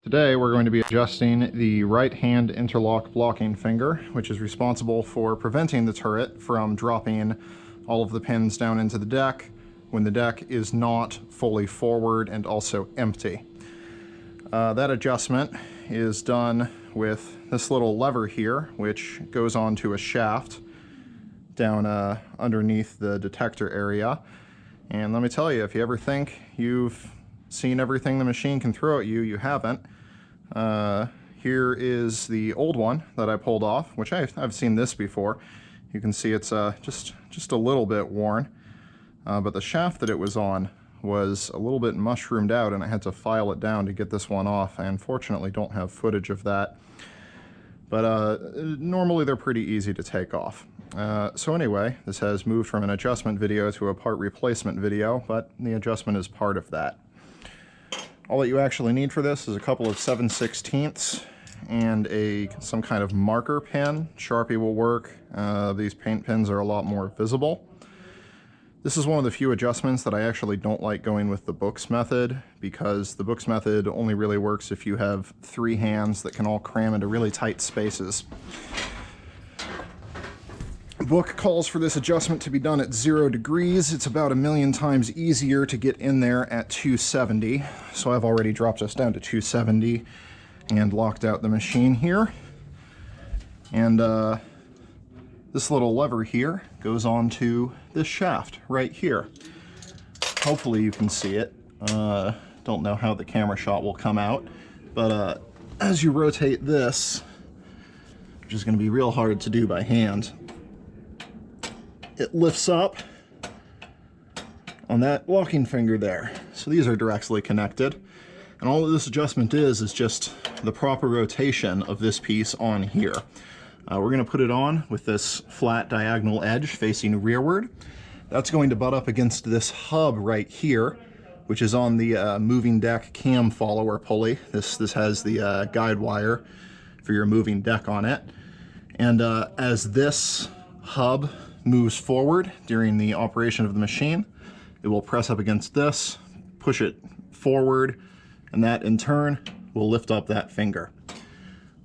Today we're going to be adjusting the right-hand interlock blocking finger, which is responsible for preventing the turret from dropping all of the pins down into the deck when the deck is not fully forward and also empty. That adjustment is done with this little lever here, which goes onto a shaft down underneath the detector area. And let me tell you, if you ever think you've seen everything the machine can throw at you, you haven't. Here is the old one that I pulled off, which I've seen this before. You can see it's just a little bit worn, but the shaft that it was on was a little bit mushroomed out, and I had to file it down to get this one off. I unfortunately don't have footage of that, but normally they're pretty easy to take off. So anyway, this has moved from an adjustment video to a part replacement video, but the adjustment is part of that. All that you actually need for this is a couple of 7/16 and some kind of marker pen. Sharpie will work. These paint pens are a lot more visible. This is one of the few adjustments that I actually don't like going with the books method, because the books method only really works if you have 3 hands that can all cram into really tight spaces. The book calls for this adjustment to be done at 0 degrees. It's about 1,000,000 times easier to get in there at 270. So I've already dropped us down to 270 and locked out the machine here. And this little lever here goes onto this shaft right here. Hopefully you can see it. Don't know how the camera shot will come out, but as you rotate this, which is going to be real hard to do by hand, it lifts up on that locking finger there. So these are directly connected. And all of this adjustment is just the proper rotation of this piece on here. We're going to put it on with this flat diagonal edge facing rearward. That's going to butt up against this hub right here, which is on the moving deck cam follower pulley. This has the guide wire for your moving deck on it. And as this hub moves forward during the operation of the machine, it will press up against this, push it forward, and that in turn will lift up that finger.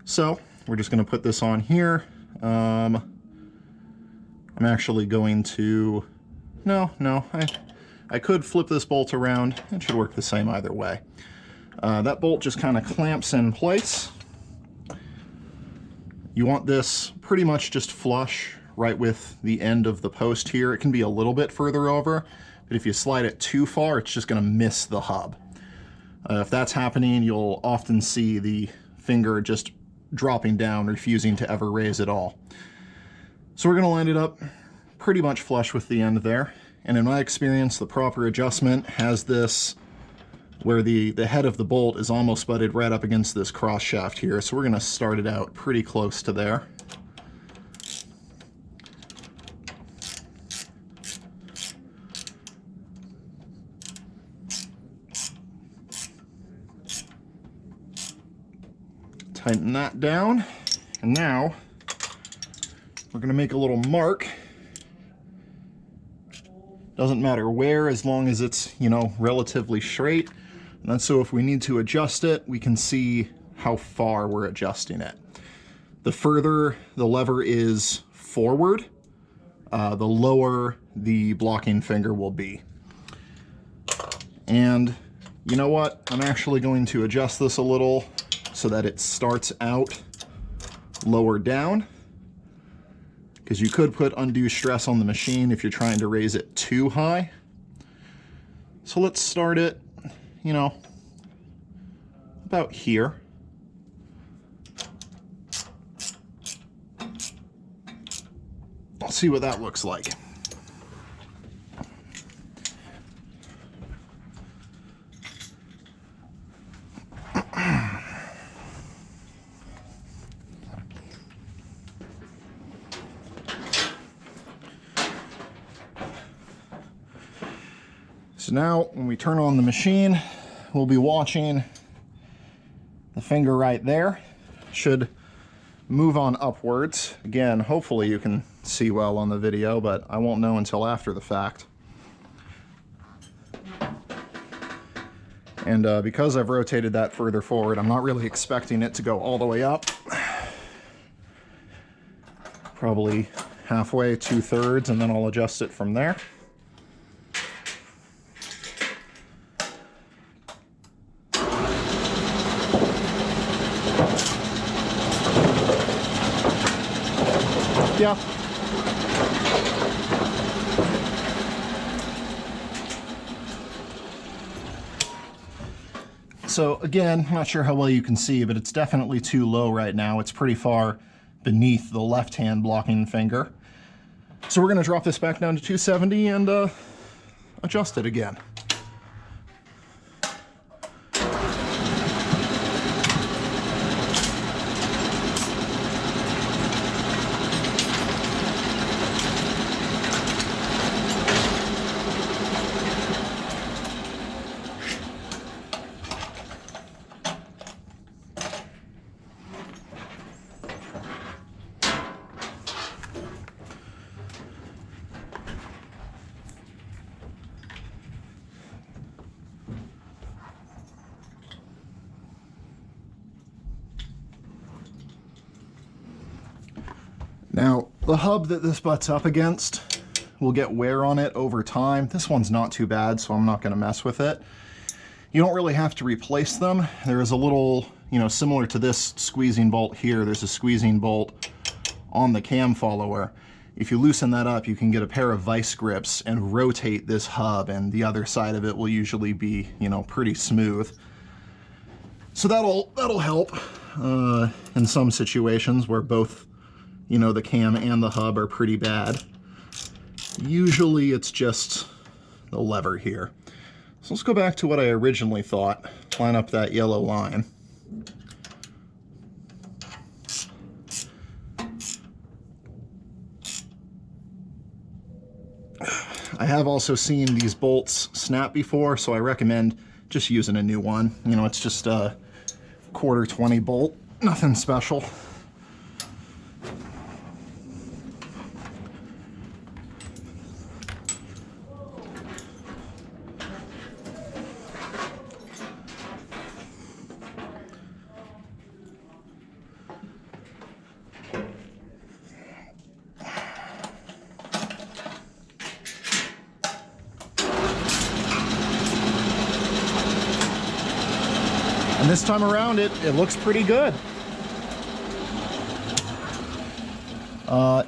So we're just going to put this on here. I'm actually going to, I could flip this bolt around. It should work the same either way. That bolt just kind of clamps in place. You want this pretty much just flush right with the end of the post here. It can be a little bit further over, but if you slide it too far, it's just going to miss the hub. If that's happening, you'll often see the finger just dropping down, refusing to ever raise at all. So we're going to line it up pretty much flush with the end there. And in my experience, the proper adjustment has this where the head of the bolt is almost butted right up against this cross shaft here. So we're going to start it out pretty close to there. Tighten that down, and now we're going to make a little mark. Doesn't matter where, as long as it's, relatively straight. And that's so if we need to adjust it, we can see how far we're adjusting it. The further the lever is forward, the lower the blocking finger will be. And you know what? I'm actually going to adjust this a little so that it starts out lower down, because you could put undue stress on the machine if you're trying to raise it too high. So let's start it, about here. Let's see what that looks like. So now when we turn on the machine, we'll be watching the finger right there. Should move on upwards. Again, hopefully you can see well on the video, but I won't know until after the fact. And because I've rotated that further forward, I'm not really expecting it to go all the way up. Probably halfway, 2/3, and then I'll adjust it from there. Yeah. So again, I'm not sure how well you can see, but it's definitely too low right now. It's pretty far beneath the left-hand blocking finger. So we're going to drop this back down to 270 and adjust it again. Now, the hub that this butts up against will get wear on it over time. This one's not too bad, so I'm not going to mess with it. You don't really have to replace them. There is a little, similar to this squeezing bolt here, there's a squeezing bolt on the cam follower. If you loosen that up, you can get a pair of vice grips and rotate this hub, and the other side of it will usually be, pretty smooth. So that'll help in some situations where both the cam and the hub are pretty bad. Usually it's just the lever here. So let's go back to what I originally thought. Line up that yellow line. I have also seen these bolts snap before, so I recommend just using a new one. It's just a 1/4 bolt, nothing special. And this time around, it looks pretty good.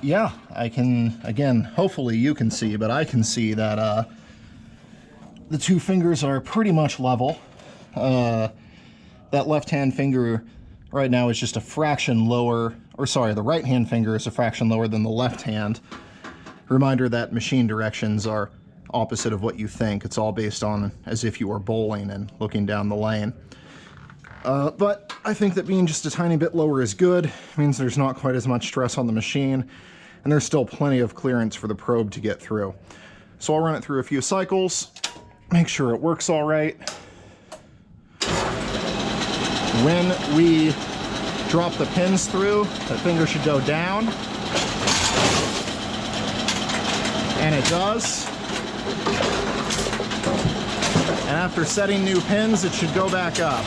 Yeah, I can, again, hopefully you can see, but I can see that the two fingers are pretty much level. That left-hand finger right now is just a fraction lower, or sorry, the right-hand finger is a fraction lower than the left hand. Reminder that machine directions are opposite of what you think. It's all based on as if you were bowling and looking down the lane. But I think that being just a tiny bit lower is good. It means there's not quite as much stress on the machine, and there's still plenty of clearance for the probe to get through. So I'll run it through a few cycles, make sure it works all right. When we drop the pins through, that finger should go down. And it does. And after setting new pins, it should go back up.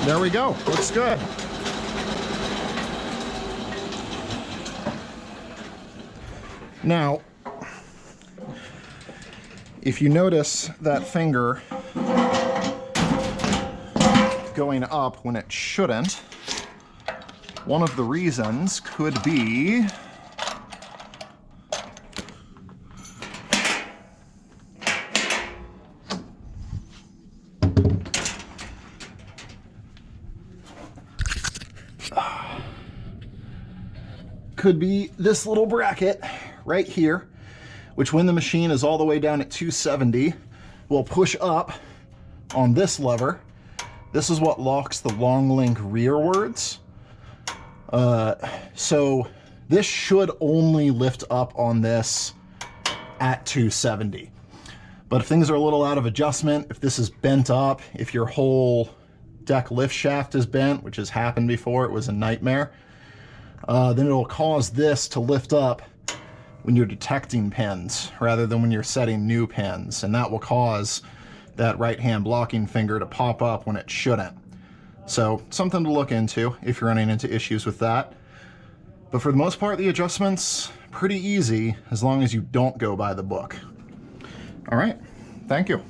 There we go, looks good. Now, if you notice that finger going up when it shouldn't, one of the reasons could be this little bracket right here, which when the machine is all the way down at 270 will push up on this lever. This is what locks the long link rearwards. So this should only lift up on this at 270. But if things are a little out of adjustment, if this is bent up, if your whole deck lift shaft is bent, which has happened before, it was a nightmare, then it'll cause this to lift up when you're detecting pins rather than when you're setting new pins, and that will cause that right hand blocking finger to pop up when it shouldn't. So something to look into if you're running into issues with that. But for the most part, the adjustment's pretty easy as long as you don't go by the book. All right, thank you.